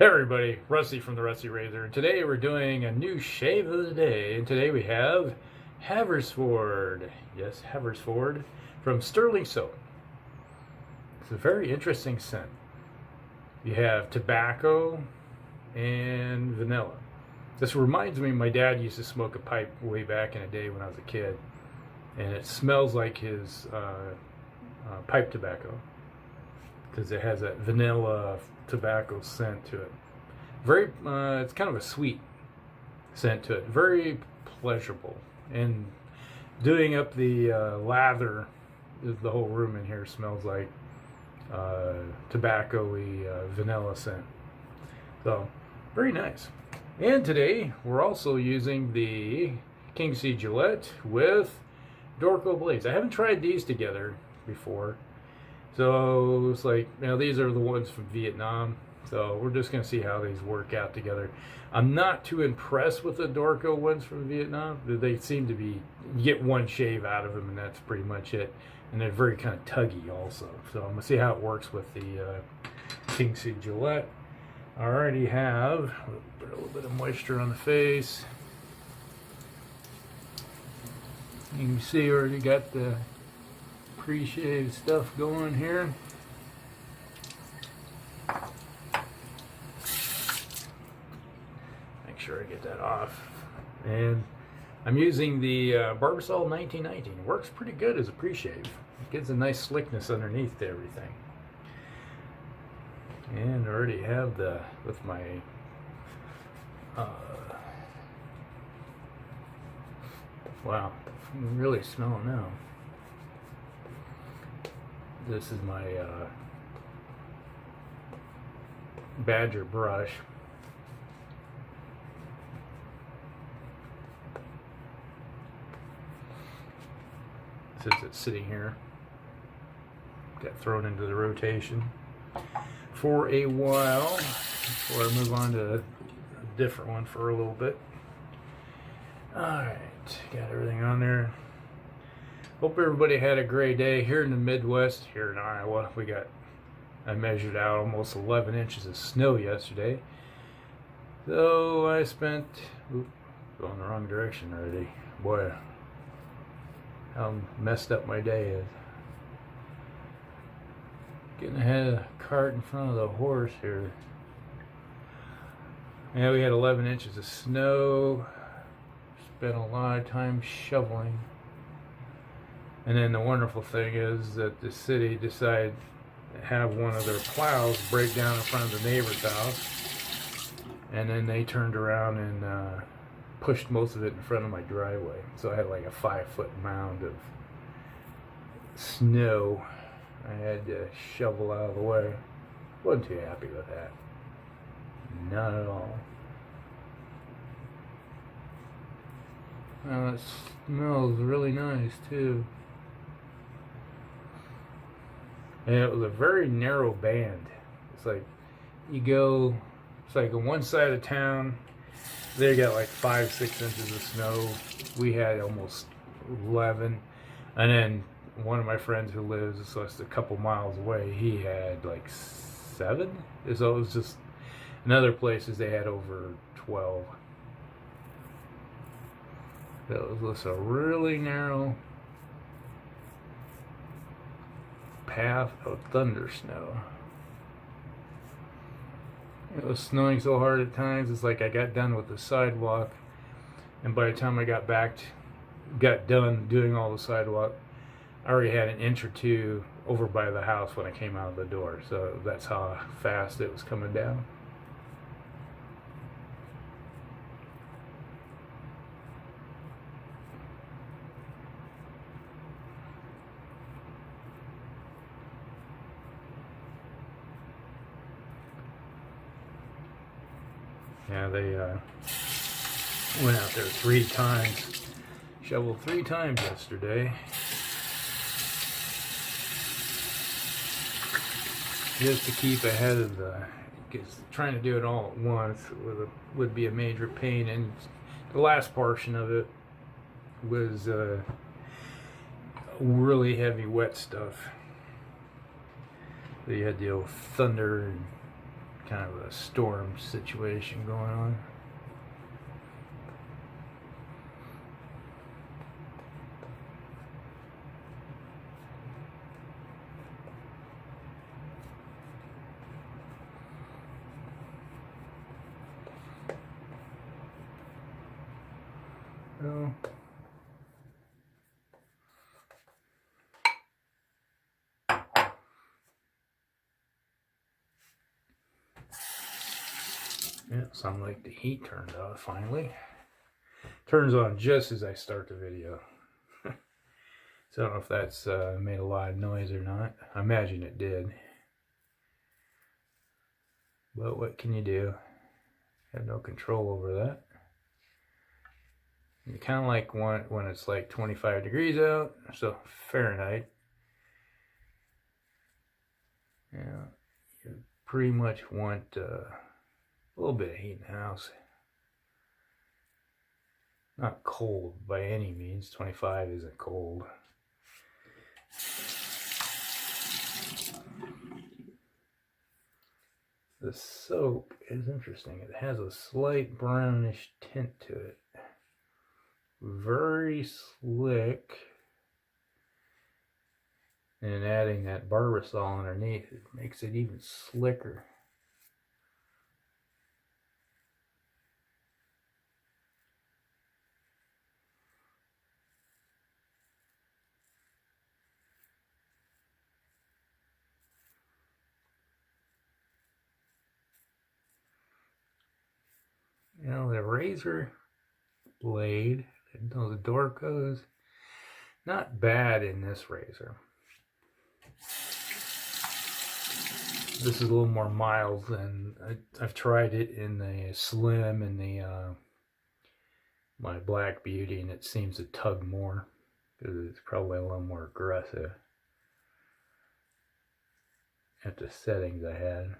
Hey everybody, Rusty from the Rusty Razor. Today we're doing a new shave of the day. And today we have Haverford. Yes, Haverford from Stirling Soap. It's a very interesting scent. You have tobacco and vanilla. This reminds me, my dad used to smoke a pipe way back in the day when I was a kid. And it smells like his pipe tobacco, because it has that vanilla tobacco scent to it. Very, it's kind of a sweet scent to it. Very pleasurable. And doing up the lather, the whole room in here smells like tobacco-y vanilla scent. So, very nice. And today, we're also using the King C Gillette with Dorco blades. I haven't tried these together before. So it's like, these are the ones from Vietnam. So we're just going to see how these work out together. I'm not too impressed with the Dorco ones from Vietnam. They seem to be, you get one shave out of them and that's pretty much it. And they're very kind of tuggy also. So I'm going to see how it works with the King C Gillette. I already have put a little bit of moisture on the face. You can see I already got the pre-shaved stuff going here. Make sure I get that off. And I'm using the Barbasol 1919. It works pretty good as a pre-shave. It gives a nice slickness underneath to everything. And I already have with my wow, I'm really smelling now. This is my Badger brush. Since it's sitting here, got thrown into the rotation for a while before I move on to a different one for a little bit. Alright, got everything on there. Hope everybody had a great day. Here in the Midwest, here in Iowa, I measured out almost 11 inches of snow yesterday. So I spent, going the wrong direction already. Boy, how messed up my day is. Getting ahead of the cart in front of the horse here. Yeah, we had 11 inches of snow. Spent a lot of time shoveling. And then the wonderful thing is that the city decided to have one of their plows break down in front of the neighbor's house. And then they turned around and pushed most of it in front of my driveway. So I had like a 5-foot mound of snow I had to shovel out of the way. Wasn't too happy with that. Not at all. It smells really nice too. And it was a very narrow band. It's like it's like on one side of town, they got like 5-6 inches of snow. We had almost 11. And then one of my friends who lives just a couple miles away, he had like 7. So it was just, in other places they had over 12. It was just a really narrow path of thunder snow. It was snowing so hard at times, it's like I got done with the sidewalk, and by the time I got done doing all the sidewalk, I already had an inch or two over by the house when I came out of the door. So that's how fast it was coming down. Yeah, they went out there 3 times, shoveled 3 times yesterday. Just to keep ahead of because trying to do it all at once would be a major pain. And the last portion of it was really heavy wet stuff. So you had to deal with thunder and kind of a storm situation going on. So, yeah, sounds like the heat turned off finally. Turns on just as I start the video. So I don't know if that's made a lot of noise or not. I imagine it did. But what can you do? Have no control over that. You kind of like want when it's like 25 degrees out, so Fahrenheit. Yeah, you pretty much want a little bit of heat in the house. Not cold by any means. 25 isn't cold. The soap is interesting. It has a slight brownish tint to it. Very slick. And adding that barbasol underneath, it makes it even slicker. You know, the razor blade, those Dorcos, not bad in this razor. This is a little more mild than I've tried it in the Slim and the my Black Beauty, and it seems to tug more because it's probably a little more aggressive at the settings I had.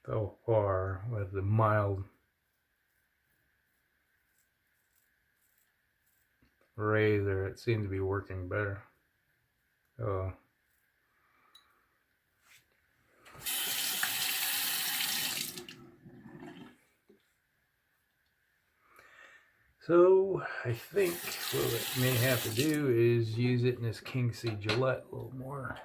So far with the mild razor, it seems to be working better. So I think what I may have to do is use it in this King C Gillette a little more.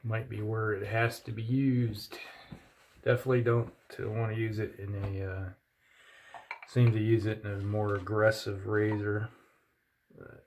Might be where it has to be used. Definitely don't want to use it in a seem to use it in a more aggressive razor. But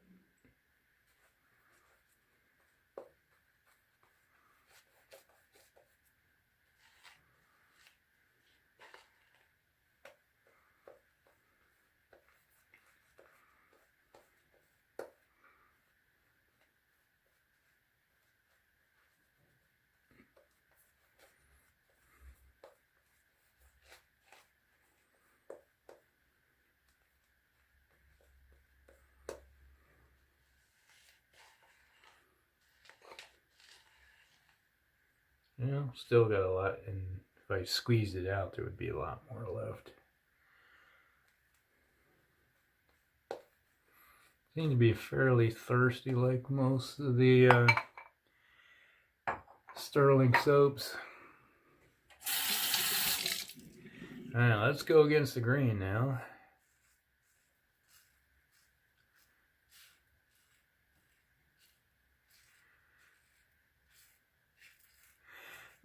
you know, still got a lot, and if I squeezed it out, there would be a lot more left. Seem to be fairly thirsty like most of the Stirling soaps. Alright, let's go against the grain now.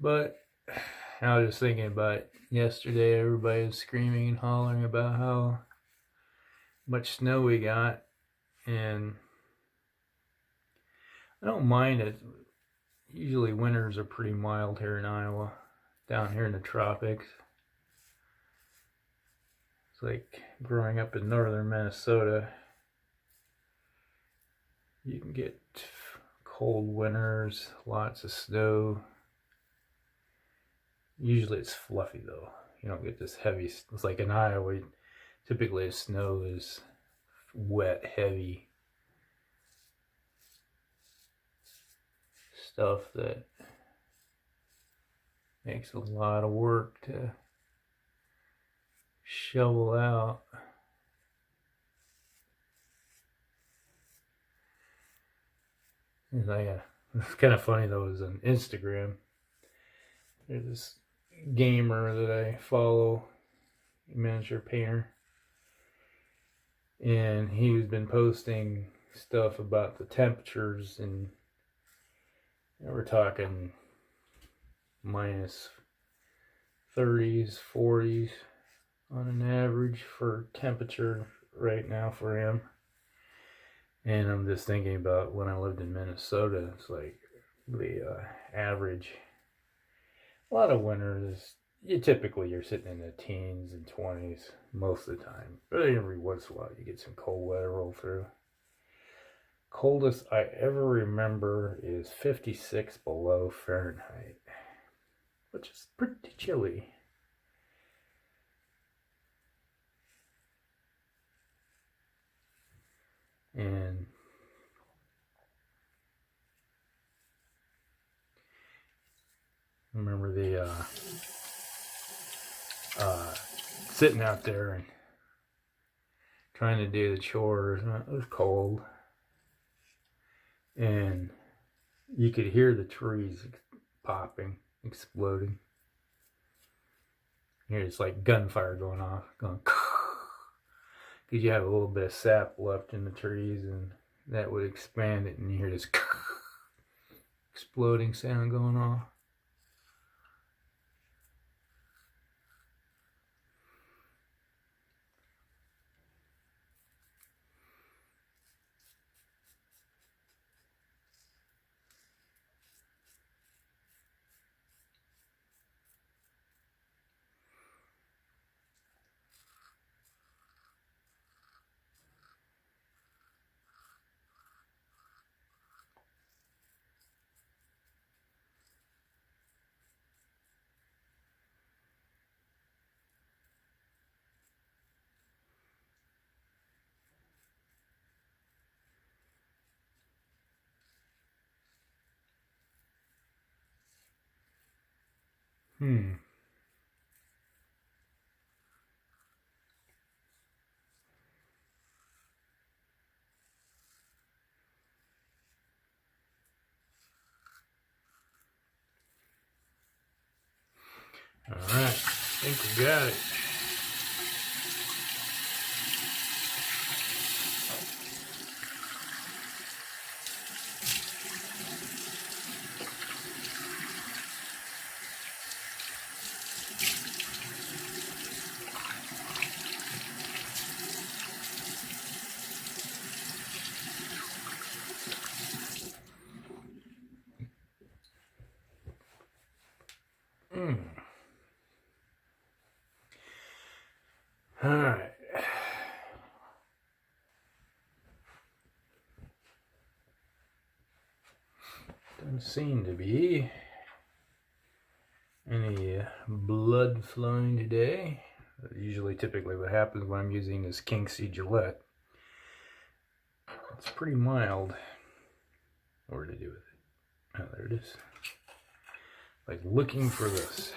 But I was just thinking about yesterday, everybody was screaming and hollering about how much snow we got, and I don't mind it. Usually winters are pretty mild here in Iowa, down here in the tropics. It's like growing up in northern Minnesota. You can get cold winters, lots of snow. Usually it's fluffy though. You don't get this heavy. It's like in Iowa, typically the snow is wet, heavy stuff that makes a lot of work to shovel out. It's kind of funny though, is on Instagram. There's this gamer that I follow, miniature painter, and he's been posting stuff about the temperatures, and we're talking minus 30s, 40s on an average for temperature right now for him. And I'm just thinking about when I lived in Minnesota. It's like the average. A lot of winters, you're sitting in the teens and 20s most of the time. But every once in a while you get some cold weather roll through. Coldest I ever remember is 56 below Fahrenheit, which is pretty chilly. And I remember the sitting out there and trying to do the chores. It was cold, and you could hear the trees popping, exploding. It's like gunfire going off, going because you have a little bit of sap left in the trees, and that would expand it, and you hear this exploding sound going off. All right, I think we got it. All right. Doesn't seem to be any blood flowing today. Usually, typically what happens when I'm using this King C Gillette. It's pretty mild. What to do with it? Oh, there it is. Like looking for this.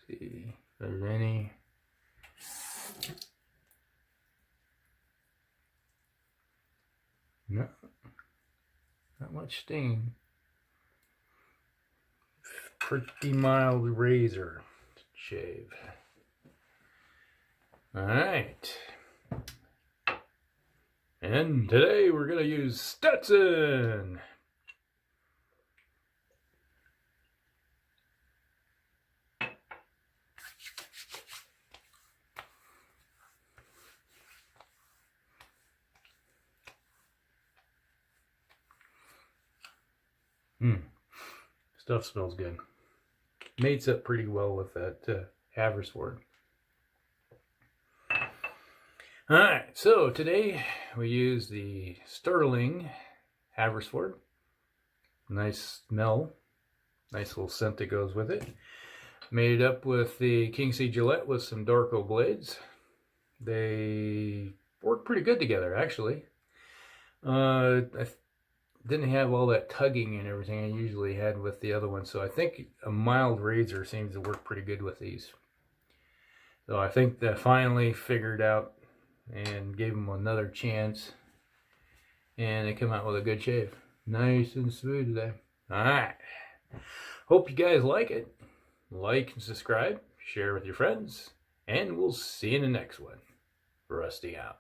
Let's see if there's any. No, not much sting. Pretty mild razor to shave. All right. And today we're going to use Stetson. Stuff smells good. Mates up pretty well with that Haverford. Alright, so today we use the Stirling Haverford. Nice smell. Nice little scent that goes with it. Made it up with the King C Gillette with some Dorco blades. They work pretty good together, actually. I didn't have all that tugging and everything I usually had with the other one, so I think a mild razor seems to work pretty good with these. So I think that I finally figured out and gave them another chance and they come out with a good shave. Nice and smooth today. Alright. Hope you guys like it. Like and subscribe. Share with your friends. And we'll see you in the next one. Rusty out.